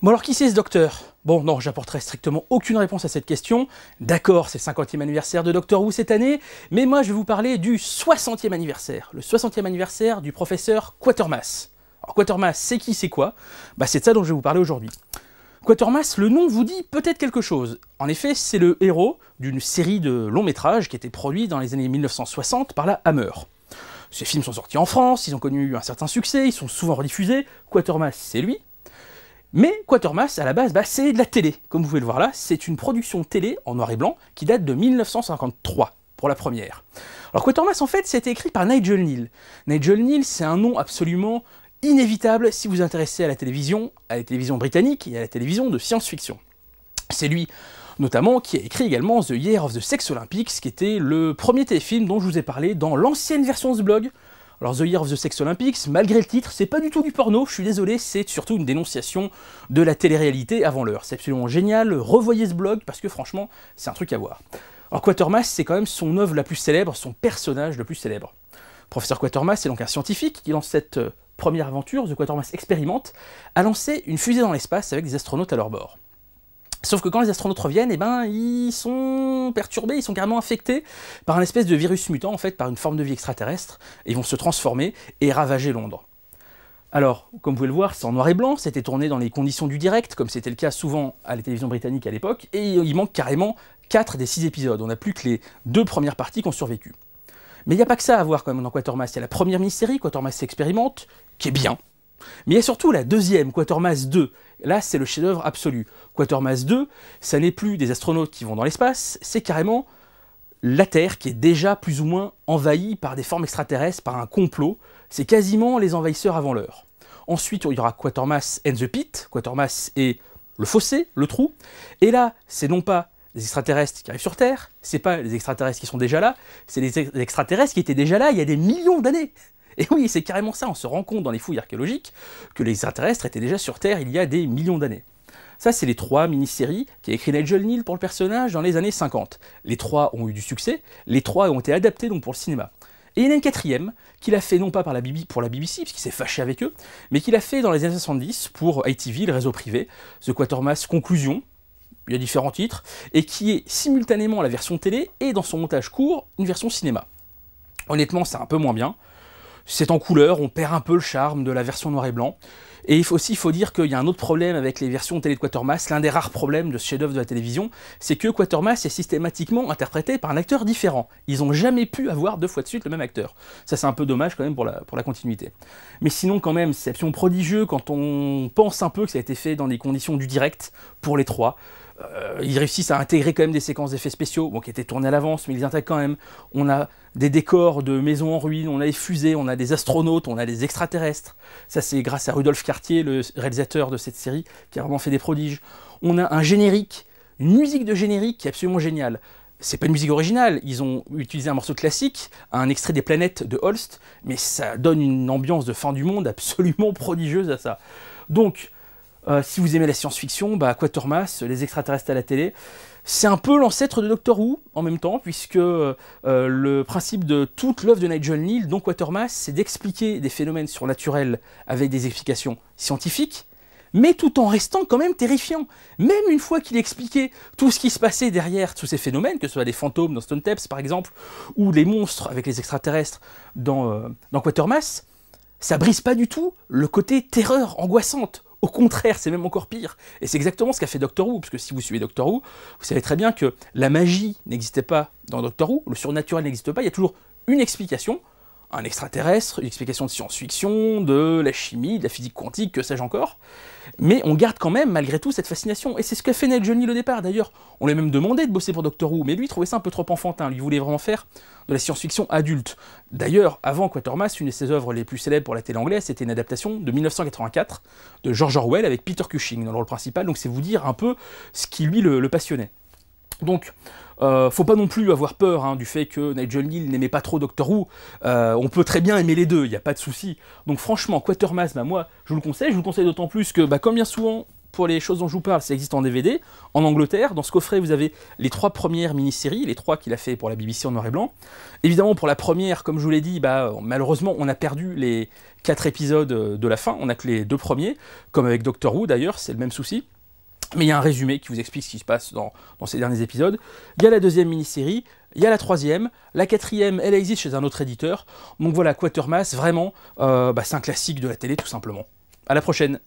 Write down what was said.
Bon alors qui c'est ce docteur? Bon non, j'apporterai strictement aucune réponse à cette question. D'accord, c'est le 50e anniversaire de Doctor Who cette année, mais moi je vais vous parler du 60e anniversaire. Le 60e anniversaire du professeur Quatermass. Alors Quatermass, c'est qui, c'est quoi? Bah c'est de ça dont je vais vous parler aujourd'hui. Quatermass, le nom vous dit peut-être quelque chose. En effet, c'est le héros d'une série de longs métrages qui a été produit dans les années 1960 par la Hammer. Ces films sont sortis en France, ils ont connu un certain succès, ils sont souvent rediffusés. Quatermass, c'est lui. Mais Quatermass, à la base, c'est de la télé. Comme vous pouvez le voir là, c'est une production télé en noir et blanc qui date de 1953, pour la première. Alors Quatermass, en fait, c'était écrit par Nigel Kneale. Nigel Kneale, c'est un nom absolument inévitable si vous vous intéressez à la télévision britannique et à la télévision de science-fiction. C'est lui, notamment, qui a écrit également The Year of the Sex Olympics, qui était le premier téléfilm dont je vous ai parlé dans l'ancienne version de ce blog. Alors The Year of the Sex Olympics, malgré le titre, c'est pas du tout du porno, je suis désolé, c'est surtout une dénonciation de la télé-réalité avant l'heure. C'est absolument génial, revoyez ce blog, parce que franchement, c'est un truc à voir. Alors Quatermass, c'est quand même son œuvre la plus célèbre, son personnage le plus célèbre. Professeur Quatermass est donc un scientifique qui, dans cette première aventure, The Quatermass Experiment, a lancé une fusée dans l'espace avec des astronautes à leur bord. Sauf que quand les astronautes reviennent, ils sont perturbés, ils sont carrément infectés par un espèce de virus mutant, en fait, par une forme de vie extraterrestre, et ils vont se transformer et ravager Londres. Alors, comme vous pouvez le voir, c'est en noir et blanc, c'était tourné dans les conditions du direct, comme c'était le cas souvent à la télévision britannique à l'époque, et il manque carrément 4 des 6 épisodes, on n'a plus que les 2 premières parties qui ont survécu. Mais il n'y a pas que ça à voir quand même dans Quatermass, il y a la première mini-série, Quatermass Experiment, qui est bien. Mais il y a surtout la deuxième, Quatermass 2. Là, c'est le chef-d'œuvre absolu. Quatermass 2, ça n'est plus des astronautes qui vont dans l'espace, c'est carrément la Terre qui est déjà plus ou moins envahie par des formes extraterrestres, par un complot. C'est quasiment les envahisseurs avant l'heure. Ensuite, il y aura Quatermass and the Pit. Quatermass et le fossé, le trou. Et là, c'est non pas les extraterrestres qui arrivent sur Terre, c'est pas les extraterrestres qui sont déjà là, c'est les extraterrestres qui étaient déjà là il y a des millions d'années. Et oui, c'est carrément ça, on se rend compte dans les fouilles archéologiques que les extraterrestres étaient déjà sur Terre il y a des millions d'années. Ça, c'est les 3 mini-séries qu'a écrit Nigel Kneale pour le personnage dans les années 50. Les 3 ont eu du succès, les 3 ont été adaptés donc pour le cinéma. Et il y en a une 4e qu'il a fait non pas pour la BBC, parce qu'il s'est fâché avec eux, mais qu'il a fait dans les années 70 pour ITV, le réseau privé, The Quatermass Conclusion, il y a différents titres, et qui est simultanément la version télé et dans son montage court, une version cinéma. Honnêtement, c'est un peu moins bien. C'est en couleur, on perd un peu le charme de la version noir et blanc. Et il faut dire qu'il y a un autre problème avec les versions télé de Quatermass, l'un des rares problèmes de ce chef-d'œuvre de la télévision, c'est que Quatermass est systématiquement interprété par un acteur différent. Ils n'ont jamais pu avoir 2 fois de suite le même acteur. Ça, c'est un peu dommage quand même pour la continuité. Mais sinon, quand même, c'est absolument prodigieux quand on pense un peu que ça a été fait dans des conditions du direct pour les 3. Ils réussissent à intégrer quand même des séquences d'effets spéciaux, bon, qui étaient tournées à l'avance, mais ils les intègrent quand même. On a des décors de maisons en ruine, on a des fusées, on a des astronautes, on a des extraterrestres. Ça, c'est grâce à Rudolph Cartier, le réalisateur de cette série, qui a vraiment fait des prodiges. On a un générique, une musique de générique qui est absolument géniale. C'est pas une musique originale, ils ont utilisé un morceau classique, un extrait des Planètes de Holst, mais ça donne une ambiance de fin du monde absolument prodigieuse à ça. Donc, si vous aimez la science-fiction, Quatermass, les extraterrestres à la télé, c'est un peu l'ancêtre de Doctor Who en même temps, puisque le principe de toute l'œuvre de Nigel Kneale, dont Quatermass, c'est d'expliquer des phénomènes surnaturels avec des explications scientifiques, mais tout en restant quand même terrifiant. Même une fois qu'il expliquait tout ce qui se passait derrière tous ces phénomènes, que ce soit des fantômes dans Stone Tapes par exemple, ou les monstres avec les extraterrestres dans Quatermass, ça brise pas du tout le côté terreur angoissante. Au contraire, c'est même encore pire. Et c'est exactement ce qu'a fait Doctor Who, parce que si vous suivez Doctor Who, vous savez très bien que la magie n'existait pas dans Doctor Who, le surnaturel n'existe pas, il y a toujours une explication, un extraterrestre, une explication de science-fiction, de la chimie, de la physique quantique, que sais-je encore. Mais on garde quand même, malgré tout, cette fascination. Et c'est ce qu'a fait Nigel Kneale au départ, d'ailleurs. On lui a même demandé de bosser pour Doctor Who, mais lui, il trouvait ça un peu trop enfantin. Lui, il voulait vraiment faire de la science-fiction adulte. D'ailleurs, avant Quatermass, une de ses œuvres les plus célèbres pour la télé anglaise, c'était une adaptation de 1984 de George Orwell avec Peter Cushing dans le rôle principal. Donc c'est vous dire un peu ce qui, lui, le passionnait. Donc, faut pas non plus avoir peur du fait que Nigel Kneale n'aimait pas trop Doctor Who. On peut très bien aimer les deux, il n'y a pas de souci. Donc franchement, Quatermass, moi, je vous le conseille d'autant plus que, comme bien souvent, pour les choses dont je vous parle, ça existe en DVD, en Angleterre. Dans ce coffret, vous avez les 3 premières mini-séries, les 3 qu'il a fait pour la BBC en noir et blanc. Évidemment, pour la première, comme je vous l'ai dit, malheureusement, on a perdu les 4 épisodes de la fin, on n'a que les 2 premiers, comme avec Doctor Who d'ailleurs, c'est le même souci. Mais il y a un résumé qui vous explique ce qui se passe dans ces derniers épisodes. Il y a la 2e mini-série, il y a la 3e, la 4e, elle existe chez un autre éditeur. Donc voilà, Quatermass, vraiment, c'est un classique de la télé tout simplement. À la prochaine.